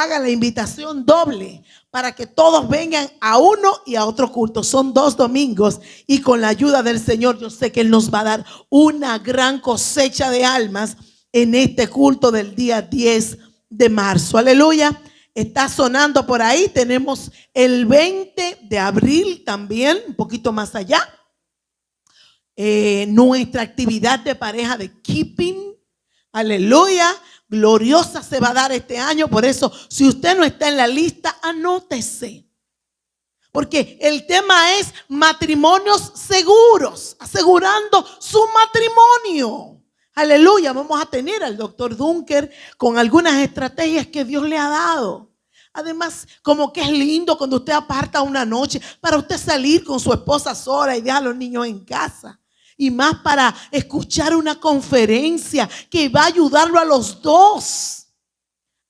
haga la invitación doble para que todos vengan a uno y a otro culto. Son 2 domingos y con la ayuda del Señor yo sé que Él nos va a dar una gran cosecha de almas en este culto del día 10 de marzo. Aleluya. Está sonando por ahí. Tenemos el 20 de abril también, un poquito más allá. Nuestra actividad de pareja de Keeping. Aleluya. Gloriosa se va a dar este año. Por eso, si usted no está en la lista, anótese. Porque el tema es matrimonios seguros, asegurando su matrimonio. Aleluya, vamos a tener al doctor Dunker con algunas estrategias que Dios le ha dado. Además, como que es lindo cuando usted aparta una noche para usted salir con su esposa sola y dejar a los niños en casa. Y más para escuchar una conferencia que va a ayudarlo a los dos.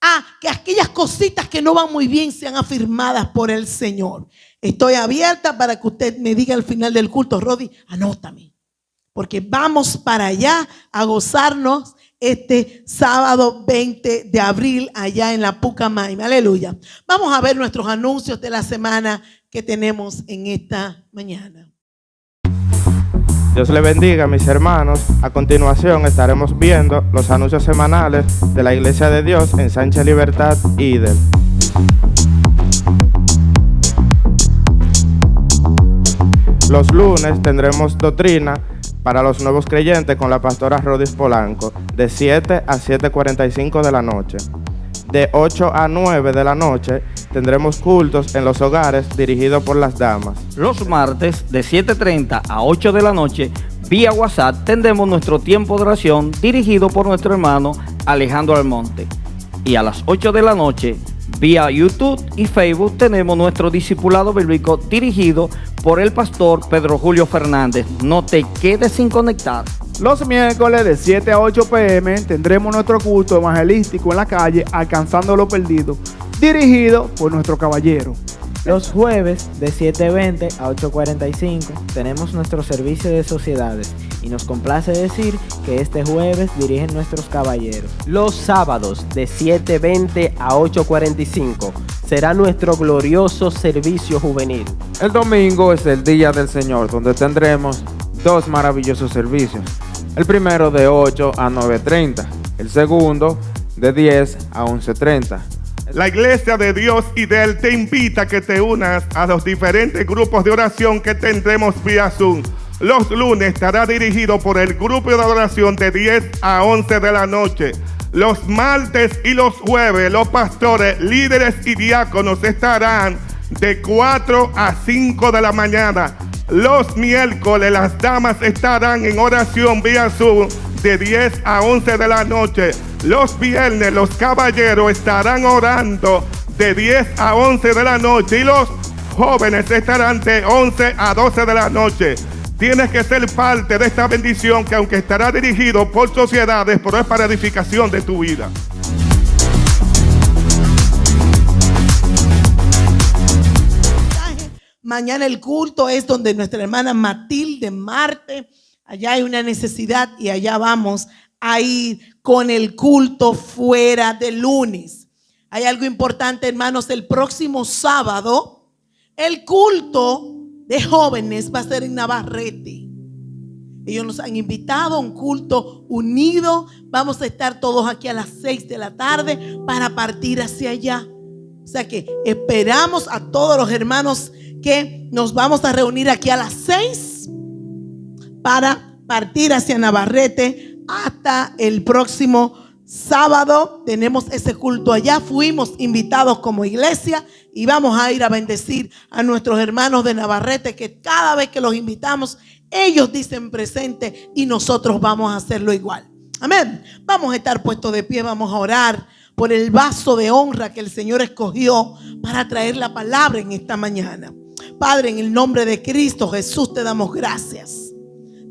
A que aquellas cositas que no van muy bien sean afirmadas por el Señor. Estoy abierta para que usted me diga al final del culto, Rodi, anótame. Porque vamos para allá a gozarnos este sábado 20 de abril allá en la Pucamaima. Aleluya. Vamos a ver nuestros anuncios de la semana que tenemos en esta mañana. Dios le bendiga, mis hermanos. A continuación estaremos viendo los anuncios semanales de la Iglesia de Dios en Sánchez Libertad y Idel. Los lunes tendremos doctrina para los nuevos creyentes con la pastora Rodis Polanco de 7 a 7:45 de la noche. De 8 a 9 de la noche tendremos cultos en los hogares dirigidos por las damas. Los martes de 7:30 a 8 de la noche vía WhatsApp tendremos nuestro tiempo de oración dirigido por nuestro hermano Alejandro Almonte. Y a las 8 de la noche vía YouTube y Facebook tenemos nuestro discipulado bíblico dirigido por el pastor Pedro Julio Fernández. No te quedes sin conectar. Los miércoles de 7 a 8 p.m. tendremos nuestro culto evangelístico en la calle Alcanzando lo Perdido, dirigido por nuestro caballero. Los jueves de 7:20 a 8:45 tenemos nuestro servicio de sociedades y nos complace decir que este jueves dirigen nuestros caballeros. Los sábados de 7:20 a 8:45 será nuestro glorioso servicio juvenil. El domingo es el Día del Señor, donde tendremos 2 maravillosos servicios. El primero de 8 a 9:30, el segundo de 10 a 11:30. La Iglesia de Dios Idel te invita a que te unas a los diferentes grupos de oración que tendremos vía Zoom. Los lunes estará dirigido por el grupo de oración de 10 a 11 de la noche. Los martes y los jueves los pastores, líderes y diáconos estarán de 4 a 5 de la mañana. Los miércoles las damas estarán en oración vía Zoom de 10 a 11 de la noche. Los viernes los caballeros estarán orando de 10 a 11 de la noche y los jóvenes estarán de 11 a 12 de la noche. Tienes que ser parte de esta bendición que aunque estará dirigido por sociedades, pero es para edificación de tu vida. Mañana el culto es donde nuestra hermana Matilde Marte, allá hay una necesidad y allá vamos a ir con el culto fuera de lunes. Hay algo importante, hermanos, el próximo sábado el culto de jóvenes va a ser en Navarrete. Ellos nos han invitado a un culto unido. Vamos a estar todos aquí a las 6 de la tarde para partir hacia allá. O sea que esperamos a todos los hermanos que nos vamos a reunir aquí a las 6 para partir hacia Navarrete hasta el próximo sábado. Tenemos ese culto allá. Fuimos invitados como iglesia y vamos a ir a bendecir a nuestros hermanos de Navarrete, que cada vez que los invitamos, ellos dicen presente y nosotros vamos a hacerlo igual. Amén. Vamos a estar puestos de pie, vamos a orar por el vaso de honra que el Señor escogió para traer la palabra en esta mañana. Padre, en el nombre de Cristo Jesús te damos gracias.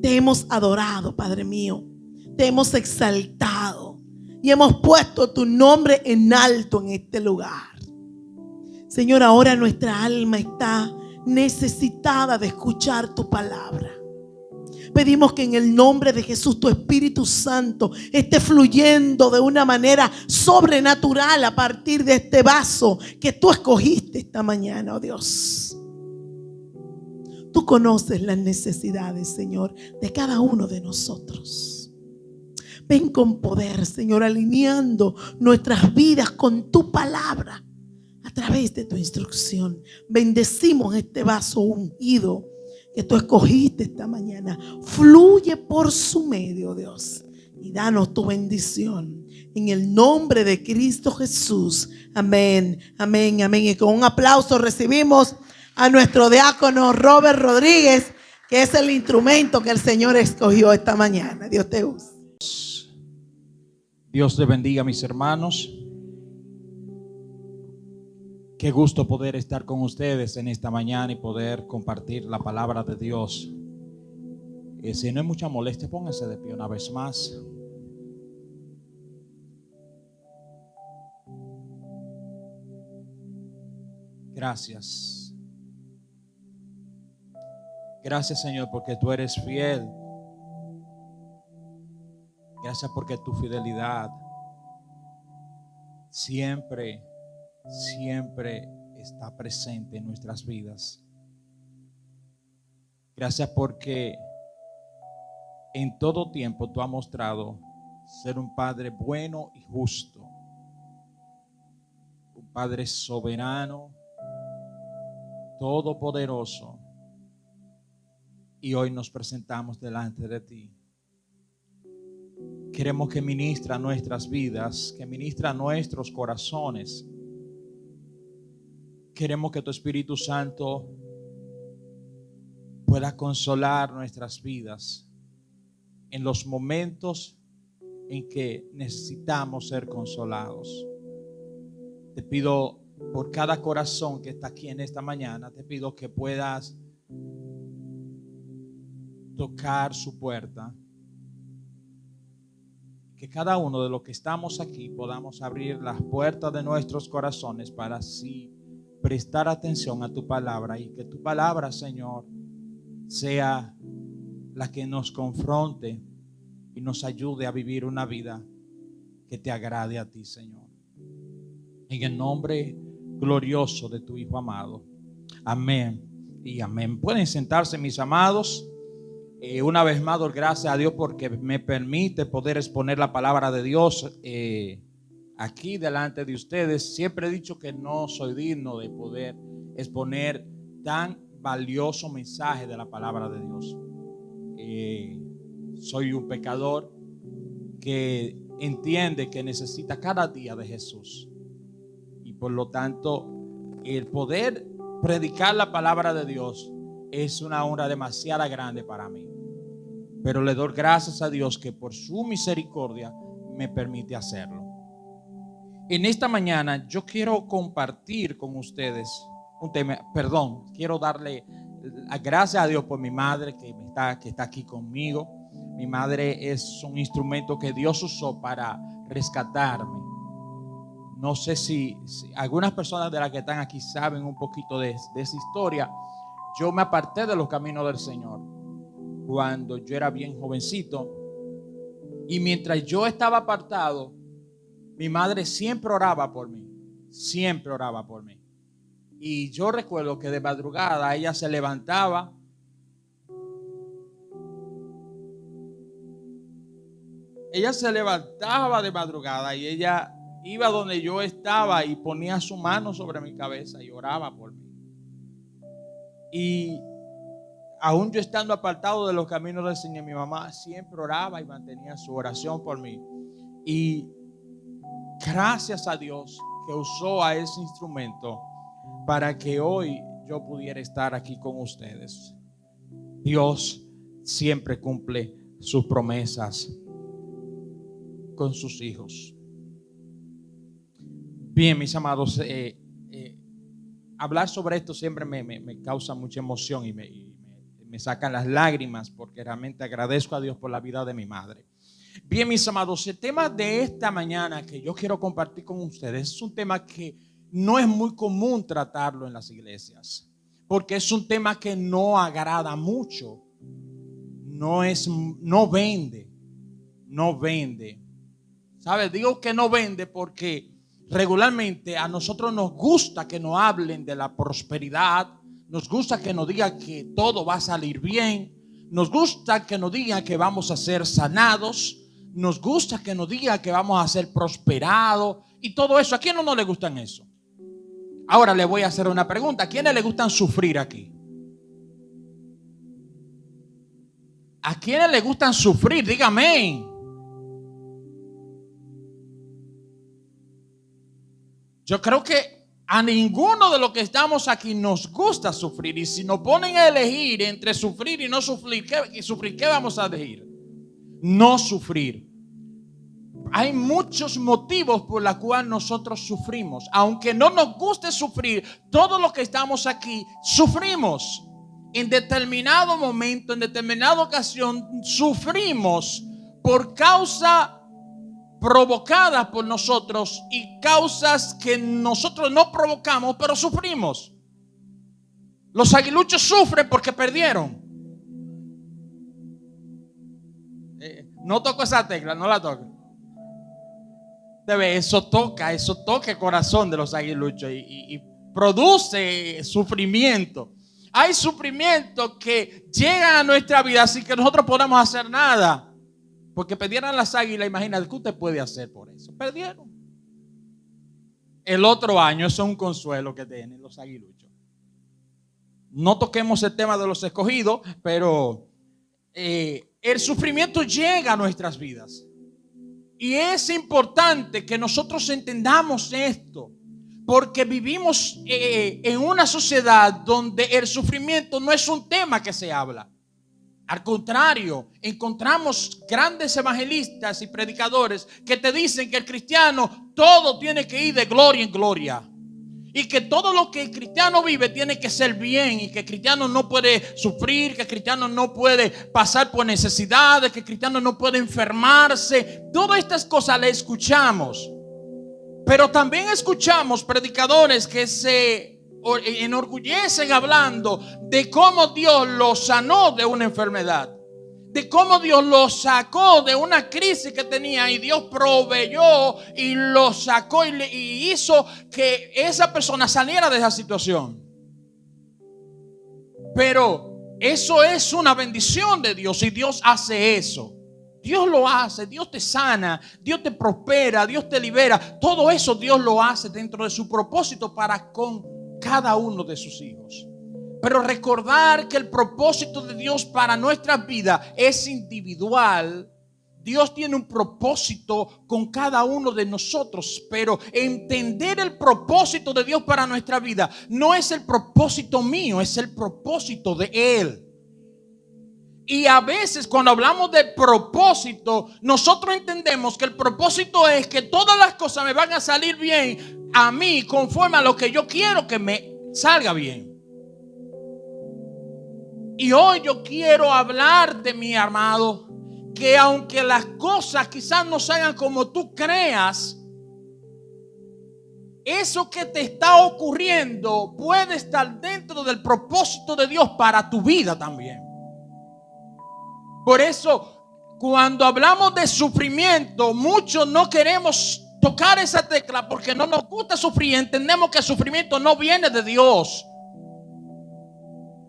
Te hemos adorado, Padre mío. Te hemos exaltado y hemos puesto tu nombre en alto en este lugar. Señor, ahora nuestra alma está necesitada de escuchar tu palabra. Pedimos que en el nombre de Jesús tu Espíritu Santo esté fluyendo de una manera sobrenatural a partir de este vaso que tú escogiste esta mañana, oh Dios. Tú conoces las necesidades, Señor, de cada uno de nosotros. Ven con poder, Señor, alineando nuestras vidas con tu palabra a través de tu instrucción. Bendecimos este vaso ungido que tú escogiste esta mañana. Fluye por su medio, Dios, y danos tu bendición. En el nombre de Cristo Jesús. Amén, amén, amén. Y con un aplauso recibimos a nuestro diácono Robert Rodríguez, que es el instrumento que el Señor escogió esta mañana. Dios te use. Dios te bendiga, mis hermanos. Qué gusto poder estar con ustedes en esta mañana y poder compartir la palabra de Dios. Si no hay mucha molestia, pónganse de pie una vez más. Gracias. Gracias, Señor, porque tú eres fiel. Gracias porque tu fidelidad siempre está presente en nuestras vidas. Gracias porque en todo tiempo tú has mostrado ser un Padre bueno y justo, un Padre soberano, todopoderoso, y hoy nos presentamos delante de ti. Queremos que ministra nuestras vidas, que ministra nuestros corazones. Queremos que tu Espíritu Santo pueda consolar nuestras vidas en los momentos en que necesitamos ser consolados. Te pido por cada corazón que está aquí en esta mañana, te pido que puedas tocar su puerta. Que cada uno de los que estamos aquí podamos abrir las puertas de nuestros corazones para así prestar atención a tu palabra, y que tu palabra, Señor, sea la que nos confronte y nos ayude a vivir una vida que te agrade a ti, Señor. En el nombre glorioso de tu Hijo amado. Amén y amén. Pueden sentarse, mis amados. Una vez más doy gracias a Dios porque me permite poder exponer la palabra de Dios aquí delante de ustedes. Siempre he dicho que no soy digno de poder exponer tan valioso mensaje de la palabra de Dios. Soy un pecador que entiende que necesita cada día de Jesús, y por lo tanto el poder predicar la palabra de Dios es una honra demasiado grande para mí. Pero le doy gracias a Dios que por su misericordia me permite hacerlo. En esta mañana yo quiero compartir con ustedes un tema. Quiero darle gracias a Dios por mi madre que está aquí conmigo. Mi madre es un instrumento que Dios usó para rescatarme. No sé si algunas personas de las que están aquí saben un poquito de esa historia. Yo me aparté de los caminos del Señor cuando yo era bien jovencito, y mientras yo estaba apartado, mi madre siempre oraba por mí, y yo recuerdo que de madrugada ella se levantaba de madrugada y ella iba donde yo estaba y ponía su mano sobre mi cabeza y oraba por mí. Y aún yo estando apartado de los caminos del Señor, mi mamá siempre oraba y mantenía su oración por mí. Y gracias a Dios que usó a ese instrumento para que hoy yo pudiera estar aquí con ustedes. Dios siempre cumple sus promesas con sus hijos. Bien, mis amados, hablar sobre esto siempre me causa mucha emoción y me sacan las lágrimas, porque realmente agradezco a Dios por la vida de mi madre. Bien, mis amados, el tema de esta mañana que yo quiero compartir con ustedes es un tema que no es muy común tratarlo en las iglesias, porque es un tema que no agrada mucho. no vende. No vende. ¿Sabes? Digo que no vende porque regularmente a nosotros nos gusta que nos hablen de la prosperidad, nos gusta que nos digan que todo va a salir bien, nos gusta que nos digan que vamos a ser sanados, nos gusta que nos digan que vamos a ser prosperados y todo eso. ¿A quién no le gustan eso? Ahora le voy a hacer una pregunta. ¿A quiénes le gustan sufrir aquí? ¿A quiénes le gustan sufrir? Dígame. Yo creo que a ninguno de los que estamos aquí nos gusta sufrir. Y si nos ponen a elegir entre sufrir y no sufrir, ¿qué vamos a elegir? No sufrir. Hay muchos motivos por los cuales nosotros sufrimos. Aunque no nos guste sufrir, todos los que estamos aquí sufrimos. En determinado momento, en determinada ocasión, sufrimos por causa provocadas por nosotros y causas que nosotros no provocamos, pero sufrimos. Los aguiluchos sufren porque perdieron. No toco esa tecla, no la toco. Eso toca el corazón de los aguiluchos y produce sufrimiento. Hay sufrimiento que llega a nuestra vida sin que nosotros podamos hacer nada. Porque perdieran las águilas, imagínate, ¿qué usted puede hacer por eso? Perdieron. El otro año, eso es un consuelo que tienen los aguiluchos. No toquemos el tema de los escogidos, pero el sufrimiento llega a nuestras vidas. Y es importante que nosotros entendamos esto, porque vivimos en una sociedad donde el sufrimiento no es un tema que se habla. Al contrario, encontramos grandes evangelistas y predicadores que te dicen que el cristiano todo tiene que ir de gloria en gloria. Y que todo lo que el cristiano vive tiene que ser bien. Y que el cristiano no puede sufrir, que el cristiano no puede pasar por necesidades, que el cristiano no puede enfermarse. Todas estas cosas las escuchamos. Pero también escuchamos predicadores que se enorgullecen hablando de cómo Dios los sanó de una enfermedad, de cómo Dios los sacó de una crisis que tenía y Dios proveyó y los sacó y hizo que esa persona saliera de esa situación. Pero eso es una bendición de Dios y Dios hace eso. Dios lo hace, Dios te sana, Dios te prospera, Dios te libera. Todo eso Dios lo hace dentro de su propósito para con cada uno de sus hijos. Pero recordar que el propósito de Dios para nuestra vida es individual. Dios tiene un propósito con cada uno de nosotros, pero entender el propósito de Dios para nuestra vida no es el propósito mío, es el propósito de Él. Y a veces cuando hablamos de propósito, nosotros entendemos que el propósito es que todas las cosas me van a salir bien a mí conforme a lo que yo quiero que me salga bien. Y hoy yo quiero hablarte, mi amado, que aunque las cosas quizás no salgan como tú creas, eso que te está ocurriendo puede estar dentro del propósito de Dios para tu vida también. Por eso, cuando hablamos de sufrimiento, muchos no queremos tocar esa tecla porque no nos gusta sufrir. Entendemos que el sufrimiento no viene de Dios.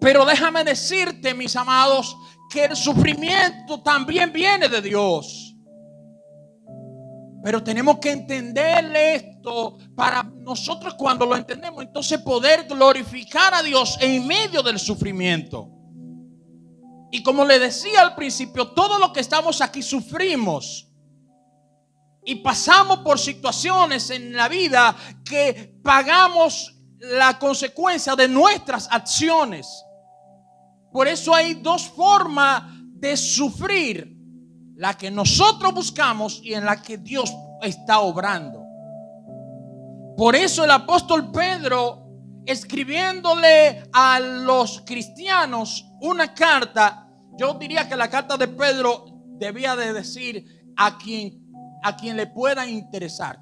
Pero déjame decirte, mis amados, que el sufrimiento también viene de Dios. Pero tenemos que entender esto para nosotros, cuando lo entendemos, entonces poder glorificar a Dios en medio del sufrimiento. Y como le decía al principio, todo lo que estamos aquí sufrimos y pasamos por situaciones en la vida que pagamos la consecuencia de nuestras acciones. Por eso hay dos formas de sufrir: la que nosotros buscamos y en la que Dios está obrando. Por eso el apóstol Pedro, escribiéndole a los cristianos una carta, yo diría que la carta de Pedro debía de decir a quien le pueda interesar,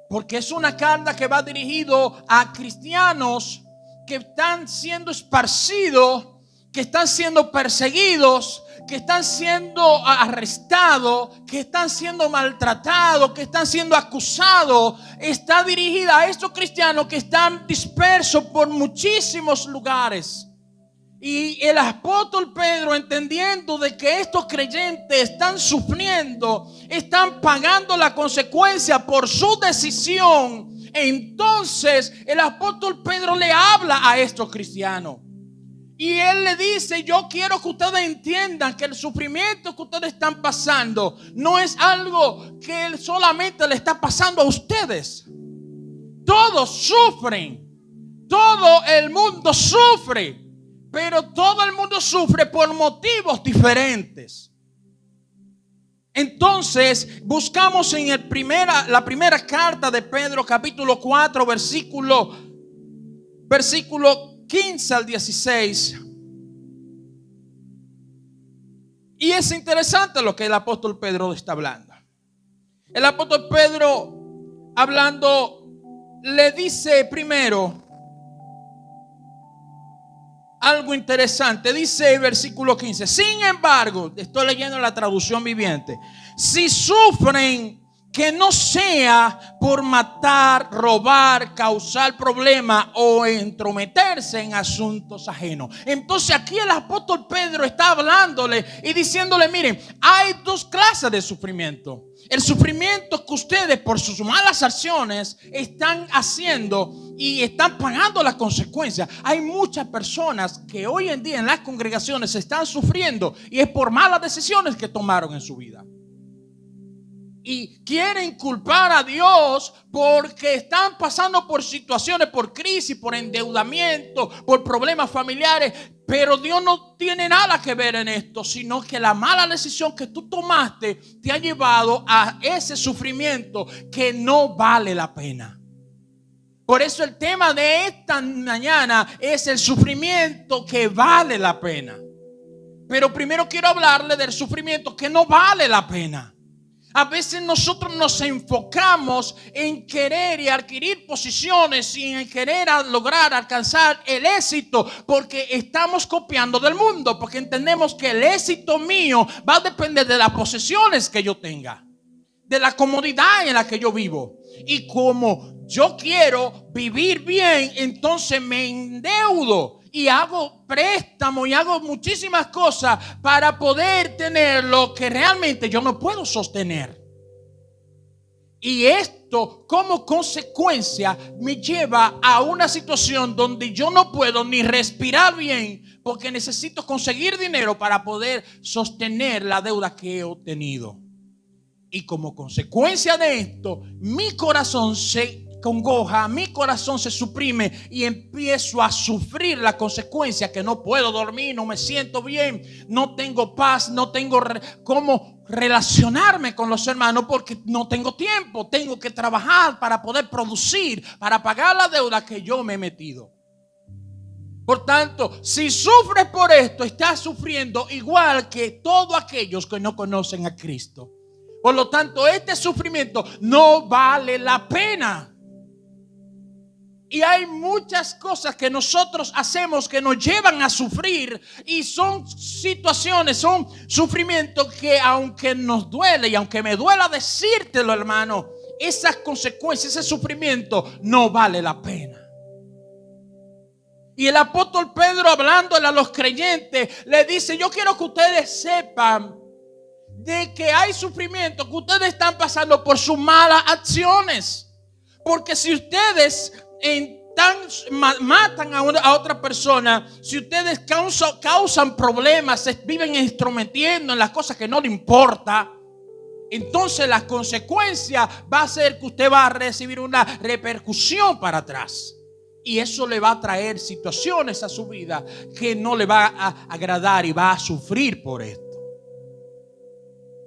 porque es una carta que va dirigido a cristianos que están siendo esparcidos que están siendo perseguidos, que están siendo arrestados, que están siendo maltratados, que están siendo acusados, está dirigida a estos cristianos que están dispersos por muchísimos lugares. Y el apóstol Pedro, entendiendo de que estos creyentes están sufriendo, están pagando la consecuencia por su decisión, entonces el apóstol Pedro le habla a estos cristianos. Y él le dice: yo quiero que ustedes entiendan que el sufrimiento que ustedes están pasando no es algo que él solamente le está pasando a ustedes. Todos sufren. Todo el mundo sufre. Pero todo el mundo sufre por motivos diferentes. Entonces buscamos en la primera carta de Pedro, capítulo 4, versículo 15 al 16. Y es interesante lo que el apóstol Pedro está hablando. El apóstol Pedro, hablando, le dice primero algo interesante. Dice el versículo 15: sin embargo, estoy leyendo la traducción viviente, si sufren, que no sea por matar, robar, causar problemas o entrometerse en asuntos ajenos. Entonces aquí el apóstol Pedro está hablándole y diciéndole: miren, hay dos clases de sufrimiento. El sufrimiento que ustedes por sus malas acciones están haciendo y están pagando las consecuencias. Hay muchas personas que hoy en día en las congregaciones están sufriendo y es por malas decisiones que tomaron en su vida. Y quieren culpar a Dios porque están pasando por situaciones, por crisis, por endeudamiento, por problemas familiares. Pero Dios no tiene nada que ver en esto, sino que la mala decisión que tú tomaste te ha llevado a ese sufrimiento que no vale la pena. Por eso el tema de esta mañana es el sufrimiento que vale la pena. Pero primero quiero hablarle del sufrimiento que no vale la pena. A veces nosotros nos enfocamos en querer y adquirir posiciones y en querer lograr alcanzar el éxito porque estamos copiando del mundo, porque entendemos que el éxito mío va a depender de las posesiones que yo tenga, de la comodidad en la que yo vivo. Y como yo quiero vivir bien, entonces me endeudo y hago préstamo y hago muchísimas cosas para poder tener lo que realmente yo no puedo sostener. Y esto como consecuencia me lleva a una situación donde yo no puedo ni respirar bien porque necesito conseguir dinero para poder sostener la deuda que he obtenido. Y como consecuencia de esto, mi corazón se congoja, mi corazón se suprime y empiezo a sufrir la consecuencia que no puedo dormir, no me siento bien, no tengo paz, no tengo cómo relacionarme con los hermanos porque no tengo tiempo, tengo que trabajar para poder producir, para pagar la deuda que yo me he metido. Por tanto, si sufres por esto, estás sufriendo igual que todos aquellos que no conocen a Cristo. Por lo tanto, este sufrimiento no vale la pena. Y hay muchas cosas que nosotros hacemos que nos llevan a sufrir y son situaciones, son sufrimientos que aunque nos duele y aunque me duela decírtelo, hermano, esas consecuencias, ese sufrimiento no vale la pena. Y el apóstol Pedro, hablándole a los creyentes, le dice: yo quiero que ustedes sepan de que hay sufrimiento que ustedes están pasando por sus malas acciones. Porque si ustedes matan a otra persona, si ustedes causan problemas, se viven instrometiendo en las cosas que no le importa, entonces la consecuencia va a ser que usted va a recibir una repercusión para atrás. Y eso le va a traer situaciones a su vida que no le va a agradar y va a sufrir por esto.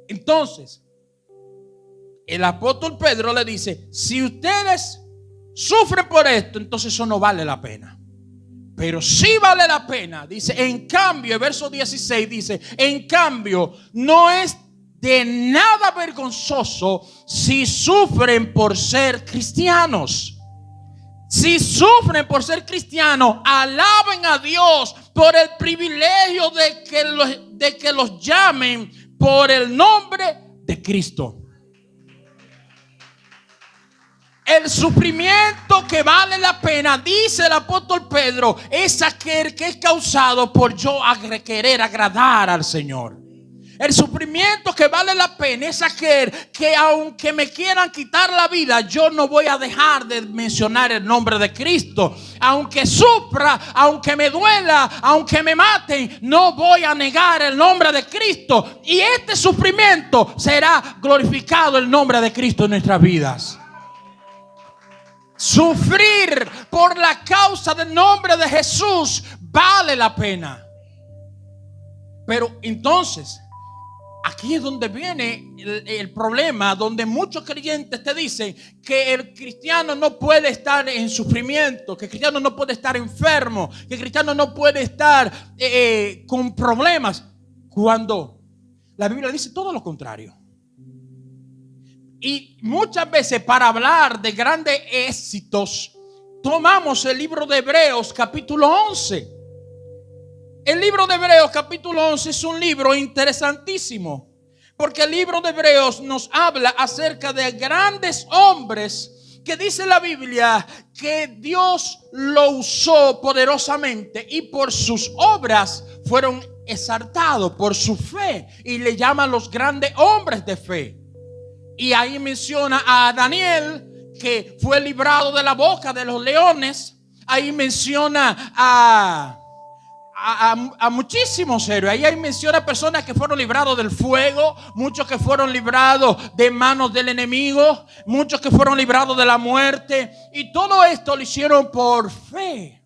Entonces, el apóstol Pedro le dice: si ustedes sufren por esto, entonces eso no vale la pena. Pero sí vale la pena. Dice, en cambio, el verso 16 dice: en cambio, no es de nada vergonzoso si sufren por ser cristianos. Si sufren por ser cristianos, alaben a Dios por el privilegio de que los llamen por el nombre de Cristo. El sufrimiento que vale la pena, dice el apóstol Pedro, es aquel que es causado por yo querer agradar al Señor. El sufrimiento que vale la pena es aquel que aunque me quieran quitar la vida, yo no voy a dejar de mencionar el nombre de Cristo. Aunque sufra, aunque me duela, aunque me maten, no voy a negar el nombre de Cristo. Y este sufrimiento será glorificado el nombre de Cristo en nuestras vidas. Sufrir por la causa del nombre de Jesús vale la pena. Pero entonces, aquí es donde viene el problema, donde muchos creyentes te dicen que el cristiano no puede estar en sufrimiento, que el cristiano no puede estar enfermo, que el cristiano no puede estar con problemas, cuando la Biblia dice todo lo contrario. Y muchas veces para hablar de grandes éxitos tomamos el libro de Hebreos capítulo 11. El libro de Hebreos capítulo 11 es un libro interesantísimo, porque el libro de Hebreos nos habla acerca de grandes hombres que dice la Biblia que Dios lo usó poderosamente y por sus obras fueron exaltados, por su fe, y le llaman los grandes hombres de fe. Y ahí menciona a Daniel, que fue librado de la boca de los leones. Ahí menciona a muchísimos héroes. Ahí menciona personas que fueron librados del fuego, muchos que fueron librados de manos del enemigo, muchos que fueron librados de la muerte. Y todo esto lo hicieron por fe.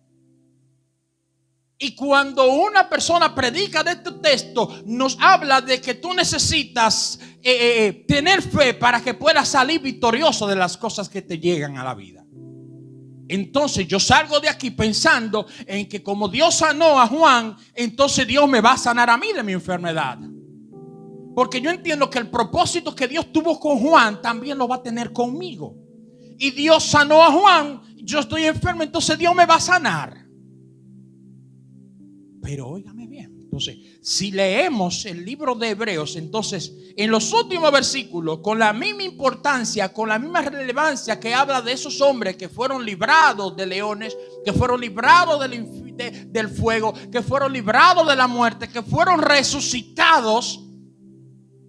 Y cuando una persona predica de este texto, nos habla de que tú necesitas tener fe para que puedas salir victorioso de las cosas que te llegan a la vida. Entonces yo salgo de aquí pensando en que como Dios sanó a Juan, entonces Dios me va a sanar a mí de mi enfermedad. Porque yo entiendo que el propósito que Dios tuvo con Juan también lo va a tener conmigo. Y Dios sanó a Juan, yo estoy enfermo, entonces Dios me va a sanar. Pero óigame bien, entonces si leemos el libro de Hebreos, entonces en los últimos versículos, con la misma importancia, con la misma relevancia que habla de esos hombres que fueron librados de leones, que fueron librados del fuego, que fueron librados de la muerte, que fueron resucitados,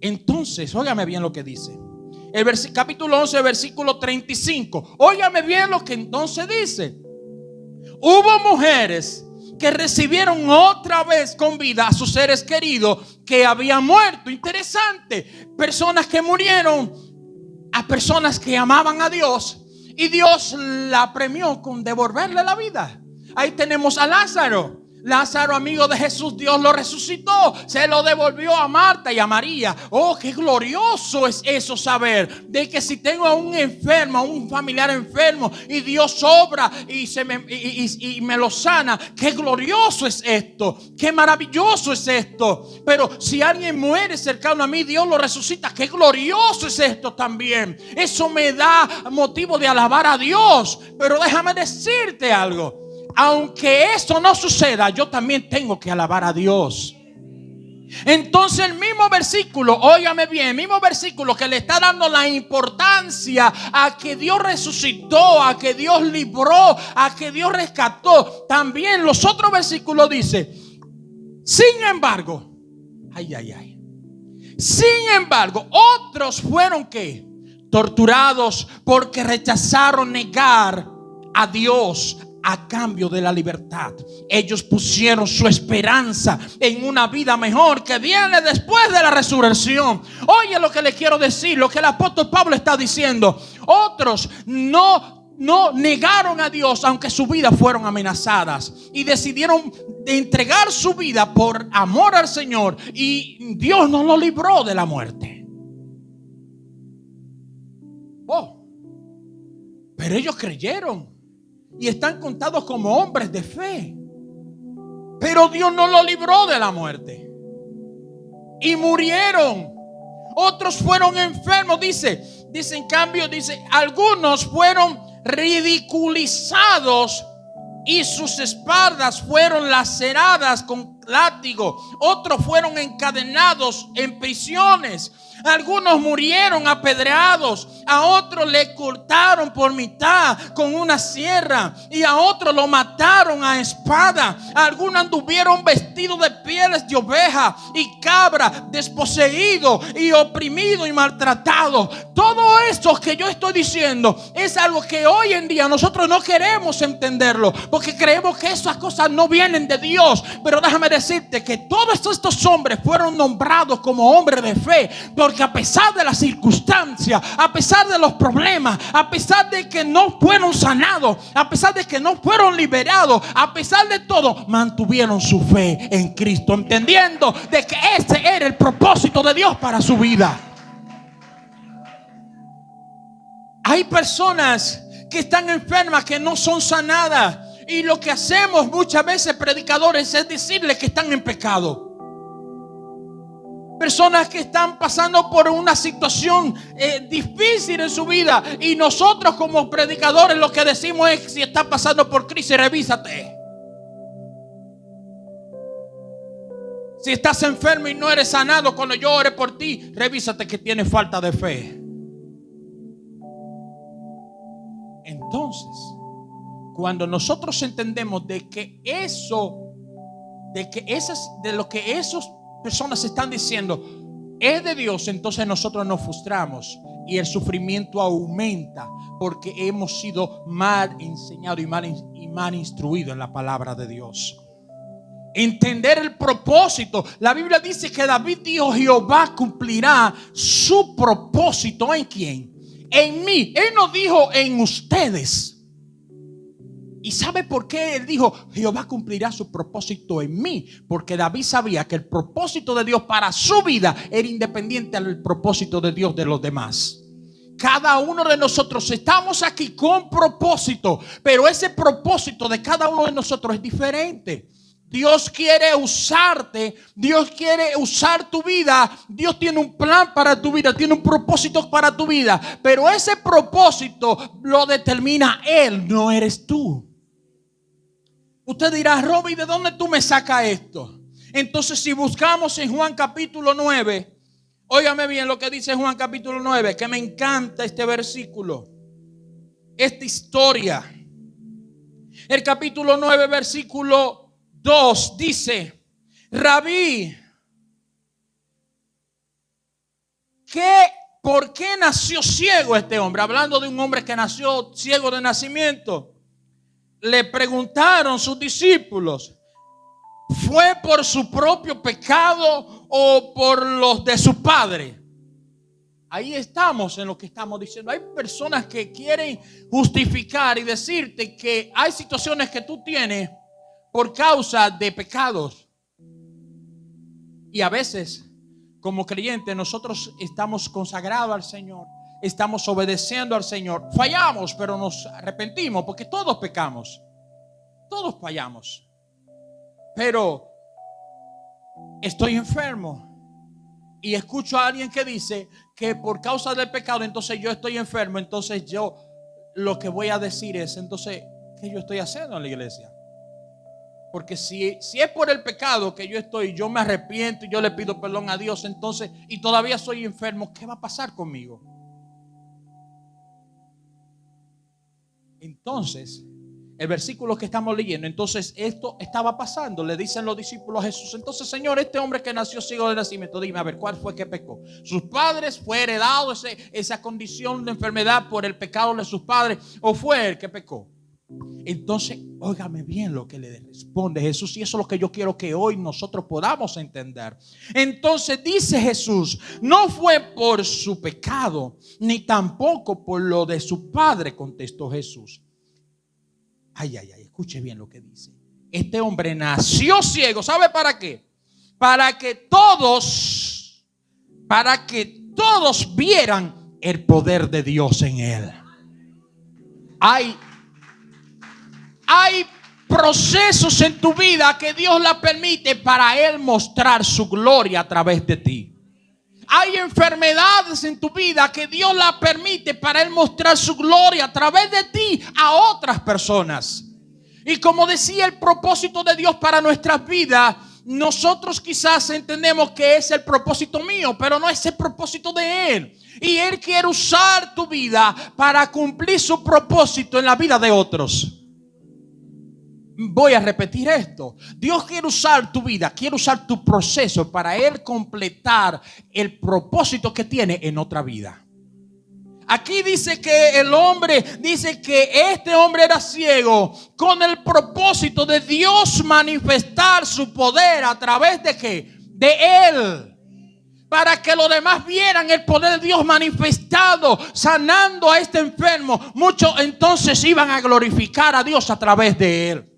entonces óigame bien lo que dice el capítulo 11, versículo 35. Óigame bien lo que entonces dice: hubo mujeres que recibieron otra vez con vida a sus seres queridos que habían muerto. Interesante. Personas que murieron, a personas que amaban a Dios, y Dios la premió con devolverle la vida. Ahí tenemos a Lázaro. Lázaro, amigo de Jesús, Dios lo resucitó, se lo devolvió a Marta y a María. Oh, qué glorioso es eso, saber de que si tengo a un enfermo, a un familiar enfermo, y Dios obra y me lo sana. Qué glorioso es esto, qué maravilloso es esto. Pero si alguien muere cercano a mí, Dios lo resucita. Qué glorioso es esto también. Eso me da motivo de alabar a Dios. Pero déjame decirte algo: aunque eso no suceda, yo también tengo que alabar a Dios. Entonces el mismo versículo, óigame bien, el mismo versículo que le está dando la importancia a que Dios resucitó, a que Dios libró, a que Dios rescató, también los otros versículos dice: sin embargo, sin embargo, otros fueron ¿qué? Torturados porque rechazaron negar a Dios a cambio de la libertad. Ellos pusieron su esperanza en una vida mejor que viene después de la resurrección. Oye lo que le quiero decir, lo que el apóstol Pablo está diciendo. Otros no negaron a Dios aunque sus vidas fueron amenazadas, y decidieron entregar su vida por amor al Señor, y Dios no lo libró de la muerte. Oh, pero ellos creyeron y están contados como hombres de fe. Pero Dios no lo libró de la muerte y murieron. Otros fueron enfermos. Dice en cambio, algunos fueron ridiculizados y sus espaldas fueron laceradas con látigo. Otros fueron encadenados en prisiones. Algunos murieron apedreados, a otros le cortaron por mitad con una sierra y a otros lo mataron a espada. Algunos anduvieron vestidos de pieles de oveja y cabra, desposeídos y oprimidos y maltratados. Todo esto que yo estoy diciendo es algo que hoy en día nosotros no queremos entenderlo, porque creemos que esas cosas no vienen de Dios. Pero déjame decirte que todos estos hombres fueron nombrados como hombres de fe, porque a pesar de las circunstancias, a pesar de los problemas, a pesar de que no fueron sanados, a pesar de que no fueron liberados, a pesar de todo, mantuvieron su fe en Cristo, entendiendo de que ese era el propósito de Dios para su vida. Hay personas que están enfermas, que no son sanadas, y lo que hacemos muchas veces, predicadores, es decirles que están en pecado. Personas que están pasando por una situación difícil en su vida, y nosotros como predicadores lo que decimos es: si estás pasando por crisis, revísate. Si estás enfermo y no eres sanado, cuando yo ore por ti, revísate que tienes falta de fe. Entonces, cuando nosotros entendemos de que eso, de lo que esos personas están diciendo es de Dios, entonces nosotros nos frustramos y el sufrimiento aumenta, porque hemos sido mal enseñados y mal instruidos en la palabra de Dios. Entender el propósito. La Biblia dice que David dijo: Jehová cumplirá su propósito. ¿En quién? En mí. Él no dijo en ustedes. ¿Y sabe por qué él dijo: Jehová cumplirá su propósito en mí? Porque David sabía que el propósito de Dios para su vida era independiente del propósito de Dios de los demás. Cada uno de nosotros estamos aquí con propósito, pero ese propósito de cada uno de nosotros es diferente. Dios quiere usarte, Dios quiere usar tu vida, Dios tiene un plan para tu vida, tiene un propósito para tu vida, pero ese propósito lo determina Él, no eres tú. Usted dirá: Robbie, ¿de dónde tú me sacas esto? Entonces, si buscamos en Juan capítulo 9, óigame bien lo que dice Juan capítulo 9, que me encanta este versículo, esta historia. El capítulo 9, versículo 2 dice: Rabí, ¿por qué nació ciego este hombre? Hablando de un hombre que nació ciego de nacimiento. Le preguntaron sus discípulos: ¿fue por su propio pecado o por los de su padre? Ahí estamos en lo que estamos diciendo. Hay personas que quieren justificar y decirte que hay situaciones que tú tienes por causa de pecados. Y a veces, como creyentes, nosotros estamos consagrados al Señor, estamos obedeciendo al Señor. Fallamos, pero nos arrepentimos, porque todos pecamos. Todos fallamos. Pero estoy enfermo y escucho a alguien que dice que por causa del pecado, entonces yo estoy enfermo. Entonces yo lo que voy a decir es: entonces, ¿qué yo estoy haciendo en la iglesia? Porque si es por el pecado que yo me arrepiento y yo le pido perdón a Dios, entonces, y todavía soy enfermo, ¿qué va a pasar conmigo? Entonces, el versículo que estamos leyendo, entonces esto estaba pasando. Le dicen los discípulos a Jesús: entonces, Señor, este hombre que nació ciego de nacimiento, dime, a ver, ¿cuál fue que pecó? ¿Sus padres? ¿Fue heredado esa condición de enfermedad por el pecado de sus padres? ¿O fue él que pecó? Entonces, óigame bien lo que le responde Jesús, y eso es lo que yo quiero que hoy nosotros podamos entender. Entonces dice Jesús: no fue por su pecado, ni tampoco por lo de su padre, contestó Jesús. Ay, escuche bien lo que dice. Este hombre nació ciego, ¿sabe para qué? Para que todos vieran el poder de Dios en él. Hay procesos en tu vida que Dios la permite para Él mostrar su gloria a través de ti. Hay enfermedades en tu vida que Dios la permite para Él mostrar su gloria a través de ti a otras personas. Y como decía, el propósito de Dios para nuestras vidas, nosotros quizás entendemos que es el propósito mío, pero no es el propósito de Él. Y Él quiere usar tu vida para cumplir su propósito en la vida de otros. Voy a repetir esto. Dios quiere usar tu vida, quiere usar tu proceso para Él completar el propósito que tiene en otra vida. Aquí dice que este hombre era ciego con el propósito de Dios manifestar su poder a través de ¿qué? De él. Para que los demás vieran el poder de Dios manifestado, sanando a este enfermo. Muchos entonces iban a glorificar a Dios a través de él.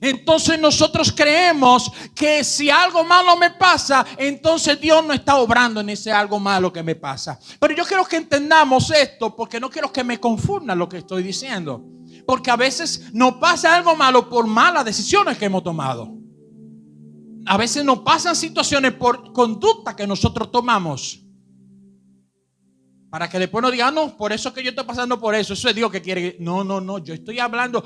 Entonces nosotros creemos que si algo malo me pasa, entonces Dios no está obrando en ese algo malo que me pasa. Pero yo quiero que entendamos esto, porque no quiero que me confunda lo que estoy diciendo. Porque a veces nos pasa algo malo por malas decisiones que hemos tomado. A veces nos pasan situaciones por conducta que nosotros tomamos. Para que después no digan, no, por eso que yo estoy pasando por eso. Eso es Dios que quiere. No, yo estoy hablando,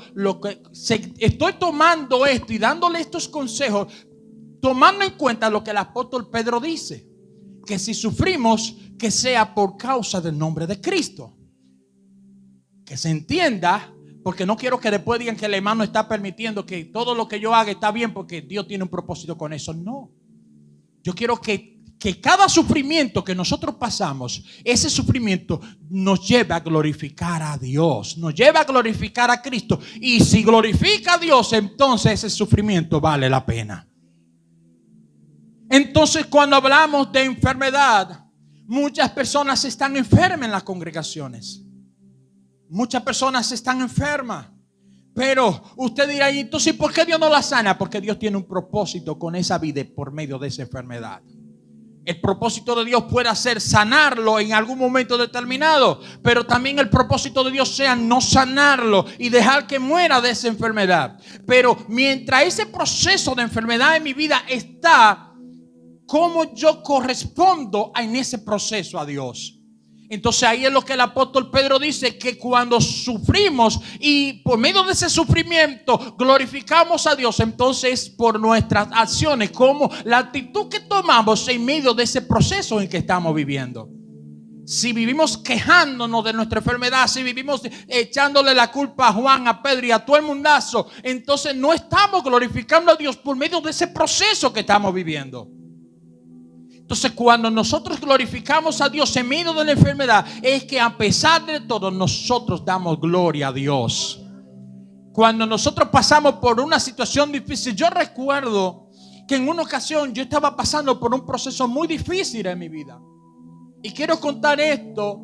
estoy tomando esto y dándole estos consejos, tomando en cuenta lo que el apóstol Pedro dice. Que si sufrimos, que sea por causa del nombre de Cristo. Que se entienda, porque no quiero que después digan que el hermano está permitiendo que todo lo que yo haga está bien porque Dios tiene un propósito con eso. No. Yo quiero que cada sufrimiento que nosotros pasamos, ese sufrimiento nos lleva a glorificar a Dios, nos lleva a glorificar a Cristo. Y si glorifica a Dios, entonces ese sufrimiento vale la pena. Entonces, cuando hablamos de enfermedad, muchas personas están enfermas en las congregaciones. Muchas personas están enfermas. Pero usted dirá, entonces, ¿por qué Dios no la sana? Porque Dios tiene un propósito con esa vida por medio de esa enfermedad. El propósito de Dios puede ser sanarlo en algún momento determinado, pero también el propósito de Dios sea no sanarlo y dejar que muera de esa enfermedad. Pero mientras ese proceso de enfermedad en mi vida está, ¿cómo yo correspondo en ese proceso a Dios? Entonces ahí es lo que el apóstol Pedro dice, que cuando sufrimos y por medio de ese sufrimiento glorificamos a Dios, entonces por nuestras acciones, como la actitud que tomamos en medio de ese proceso en que estamos viviendo. Si vivimos quejándonos de nuestra enfermedad, si vivimos echándole la culpa a Juan, a Pedro y a todo el mundazo, entonces no estamos glorificando a Dios por medio de ese proceso que estamos viviendo. Entonces, cuando nosotros glorificamos a Dios en medio de la enfermedad, es que a pesar de todo nosotros damos gloria a Dios. Cuando nosotros pasamos por una situación difícil, yo recuerdo que en una ocasión yo estaba pasando por un proceso muy difícil en mi vida. Y quiero contar esto,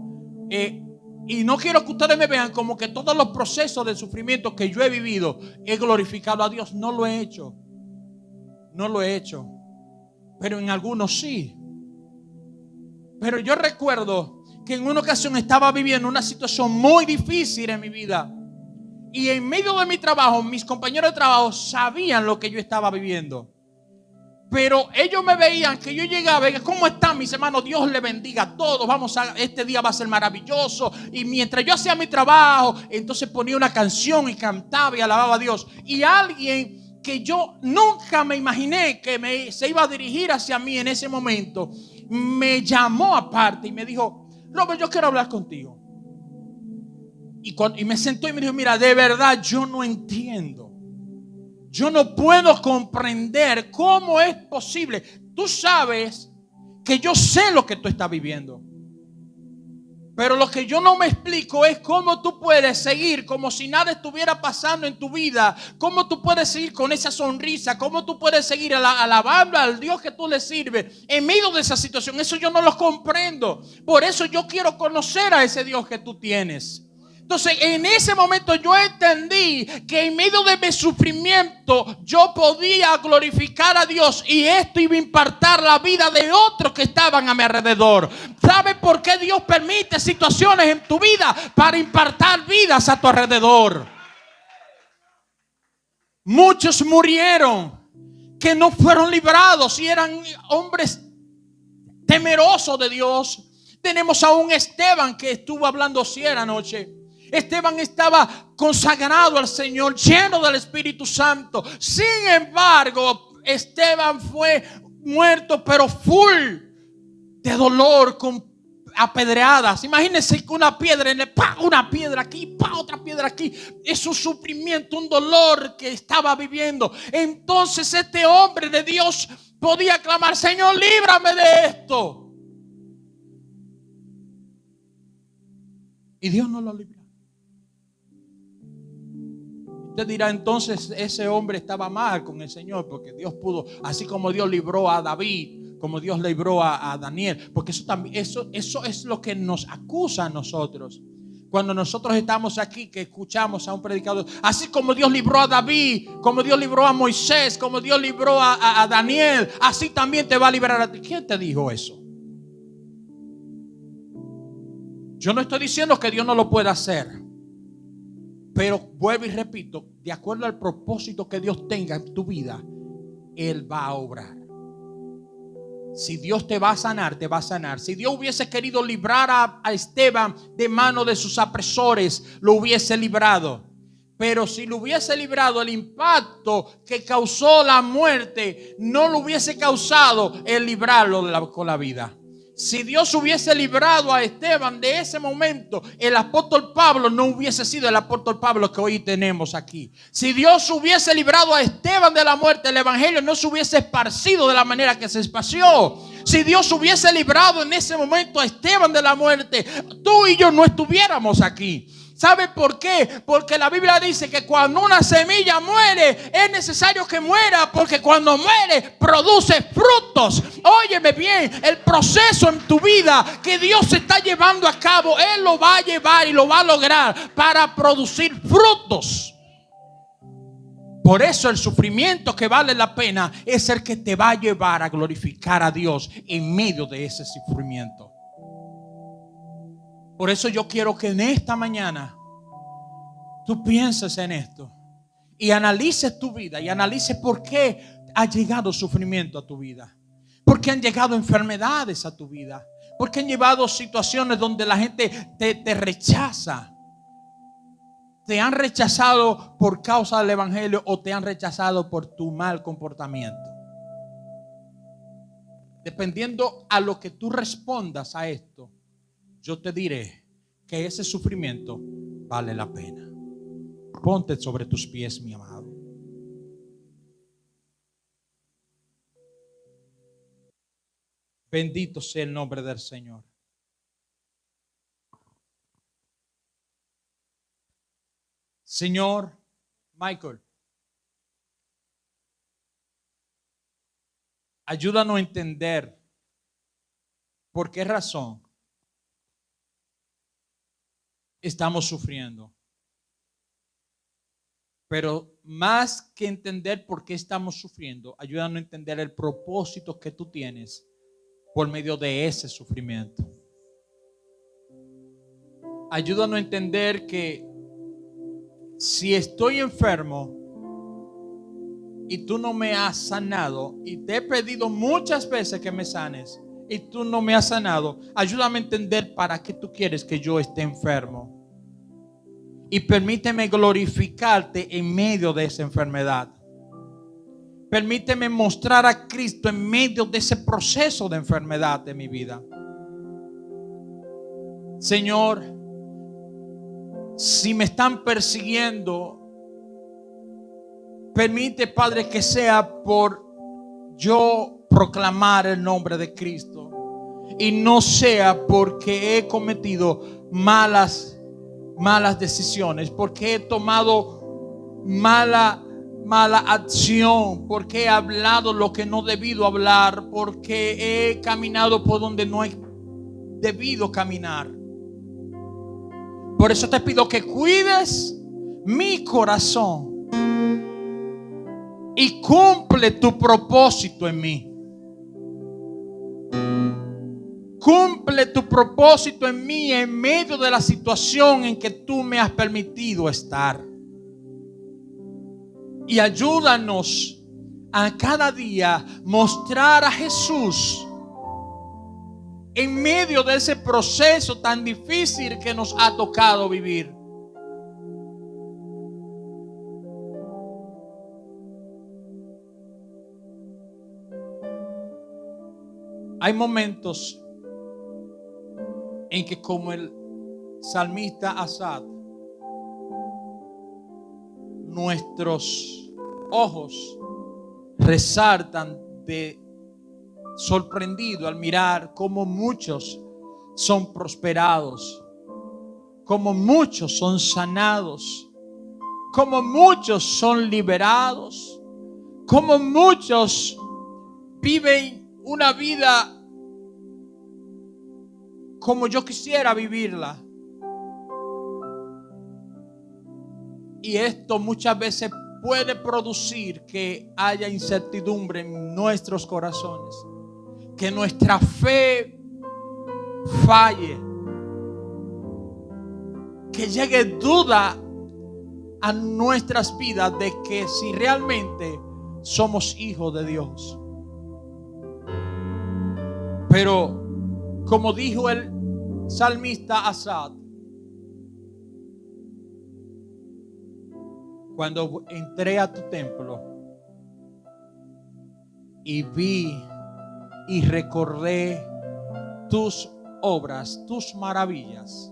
y no quiero que ustedes me vean como que todos los procesos de sufrimiento que yo he vivido he glorificado a Dios. No lo he hecho. No lo he hecho. Pero en algunos sí. Pero yo recuerdo que en una ocasión estaba viviendo una situación muy difícil en mi vida. Y en medio de mi trabajo, mis compañeros de trabajo sabían lo que yo estaba viviendo. Pero ellos me veían que yo llegaba y ¿cómo están mis hermanos? Dios les bendiga a todos. Este día va a ser maravilloso. Y mientras yo hacía mi trabajo, entonces ponía una canción y cantaba y alababa a Dios. Y alguien que yo nunca me imaginé que se iba a dirigir hacia mí en ese momento, me llamó aparte y me dijo, Robert, yo quiero hablar contigo. Y me sentó y me dijo, mira, de verdad yo no entiendo. Yo no puedo comprender cómo es posible. Tú sabes que yo sé lo que tú estás viviendo. Pero lo que yo no me explico es cómo tú puedes seguir como si nada estuviera pasando en tu vida. Cómo tú puedes seguir con esa sonrisa. Cómo tú puedes seguir alabando al Dios que tú le sirves en medio de esa situación. Eso yo no lo comprendo. Por eso yo quiero conocer a ese Dios que tú tienes. Entonces en ese momento yo entendí que en medio de mi sufrimiento yo podía glorificar a Dios y esto iba a impactar la vida de otros que estaban a mi alrededor. ¿Sabes por qué Dios permite situaciones en tu vida? Para impactar vidas a tu alrededor. Muchos murieron que no fueron librados y eran hombres temerosos de Dios. Tenemos a un Esteban que estuvo hablando así anoche. Esteban estaba consagrado al Señor, lleno del Espíritu Santo. Sin embargo, Esteban fue muerto, pero full de dolor, con apedreadas. Imagínense que una piedra en el, ¡pa! Una piedra aquí, ¡pa! Otra piedra aquí. Es un sufrimiento, un dolor que estaba viviendo. Entonces este hombre de Dios podía clamar: Señor, líbrame de esto. Y Dios no lo libró. Usted dirá, entonces ese hombre estaba mal con el Señor, porque Dios pudo, así como Dios libró a David, como Dios libró a Daniel, porque eso es lo que nos acusa a nosotros. Cuando nosotros estamos aquí, que escuchamos a un predicador, así como Dios libró a David, como Dios libró a Moisés, como Dios libró a Daniel, así también te va a librar a ti. ¿Quién te dijo eso? Yo no estoy diciendo que Dios no lo pueda hacer, pero vuelvo y repito, de acuerdo al propósito que Dios tenga en tu vida, Él va a obrar. Si Dios te va a sanar, te va a sanar. Si Dios hubiese querido librar a Esteban de mano de sus opresores, lo hubiese librado. Pero si lo hubiese librado, el impacto que causó la muerte no lo hubiese causado el librarlo con la vida. Si Dios hubiese librado a Esteban de ese momento, el apóstol Pablo no hubiese sido el apóstol Pablo que hoy tenemos aquí. Si Dios hubiese librado a Esteban de la muerte, el evangelio no se hubiese esparcido de la manera que se esparció. Si Dios hubiese librado en ese momento a Esteban de la muerte, tú y yo no estuviéramos aquí. ¿Sabe por qué? Porque la Biblia dice que cuando una semilla muere, es necesario que muera, porque cuando muere produce frutos. Óyeme bien, el proceso en tu vida que Dios está llevando a cabo, Él lo va a llevar y lo va a lograr para producir frutos. Por eso el sufrimiento que vale la pena es el que te va a llevar a glorificar a Dios en medio de ese sufrimiento. Por eso yo quiero que en esta mañana tú pienses en esto y analices tu vida y analices por qué ha llegado sufrimiento a tu vida, por qué han llegado enfermedades a tu vida, por qué han llevado situaciones donde la gente te rechaza. Te han rechazado por causa del evangelio o te han rechazado por tu mal comportamiento. Dependiendo a lo que tú respondas a esto, yo te diré que ese sufrimiento vale la pena. Ponte sobre tus pies, mi amado. Bendito sea el nombre del Señor. Señor Michael, ayúdanos a entender por qué razón estamos sufriendo. Pero más que entender por qué estamos sufriendo, ayúdanos a entender el propósito que tú tienes por medio de ese sufrimiento. Ayúdanos a entender que si estoy enfermo y tú no me has sanado, y te he pedido muchas veces que me sanes y tú no me has sanado, ayúdame a entender para qué tú quieres que yo esté enfermo. Y permíteme glorificarte en medio de esa enfermedad. Permíteme mostrar a Cristo en medio de ese proceso de enfermedad de mi vida. Señor, si me están persiguiendo, permite, Padre, que sea por yo proclamar el nombre de Cristo y no sea porque he cometido malas decisiones, porque he tomado mala acción, porque he hablado lo que no he debido hablar, porque he caminado por donde no he debido caminar. Por eso te pido que cuides mi corazón y cumple tu propósito en mí. Cumple tu propósito en mí en medio de la situación en que tú me has permitido estar. Y ayúdanos a cada día mostrar a Jesús en medio de ese proceso tan difícil que nos ha tocado vivir. Hay momentos en que, como el salmista Asaf, nuestros ojos resaltan de sorprendido al mirar cómo muchos son prosperados, cómo muchos son sanados, cómo muchos son liberados, cómo muchos viven una vida como yo quisiera vivirla. Y esto muchas veces puede producir que haya incertidumbre en nuestros corazones, que nuestra fe falle, que llegue duda a nuestras vidas de que si realmente somos hijos de Dios. Pero como dijo el salmista Asaf, cuando entré a tu templo y vi y recordé tus obras, tus maravillas,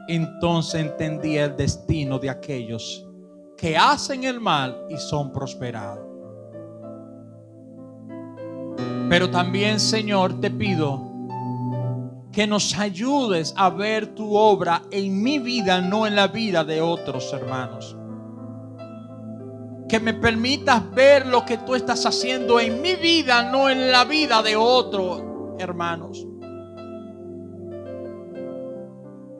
entonces entendí el destino de aquellos que hacen el mal y son prosperados. Pero también, Señor, te pido que nos ayudes a ver tu obra en mi vida, no en la vida de otros hermanos. Que me permitas ver lo que tú estás haciendo en mi vida, no en la vida de otros hermanos.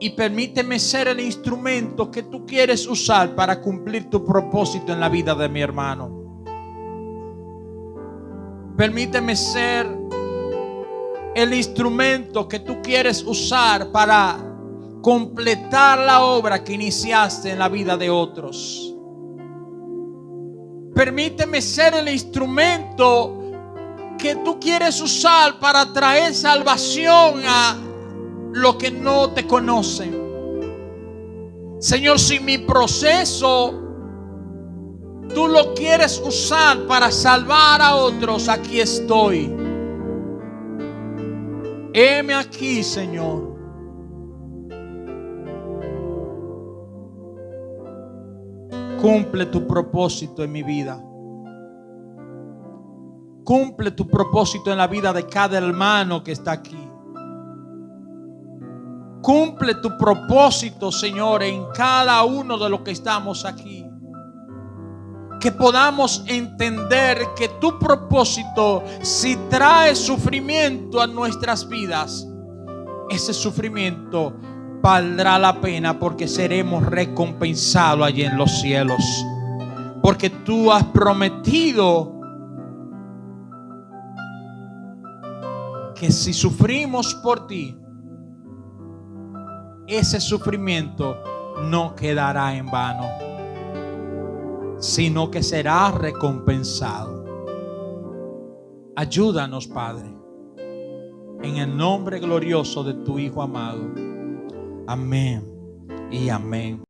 Y permíteme ser el instrumento que tú quieres usar para cumplir tu propósito en la vida de mi hermano. Permíteme ser el instrumento que tú quieres usar para completar la obra que iniciaste en la vida de otros. Permíteme ser el instrumento que tú quieres usar para traer salvación a los que no te conocen. Señor, si mi proceso tú lo quieres usar para salvar a otros, aquí estoy. Heme aquí, Señor. Cumple tu propósito en mi vida. Cumple tu propósito en la vida de cada hermano que está aquí. Cumple tu propósito, Señor, en cada uno de los que estamos aquí. Que podamos entender que tu propósito, si trae sufrimiento a nuestras vidas, ese sufrimiento valdrá la pena, porque seremos recompensados allí en los cielos. Porque tú has prometido que si sufrimos por ti, ese sufrimiento no quedará en vano, sino que será recompensado. Ayúdanos, Padre, en el nombre glorioso de tu Hijo amado. Amén y amén.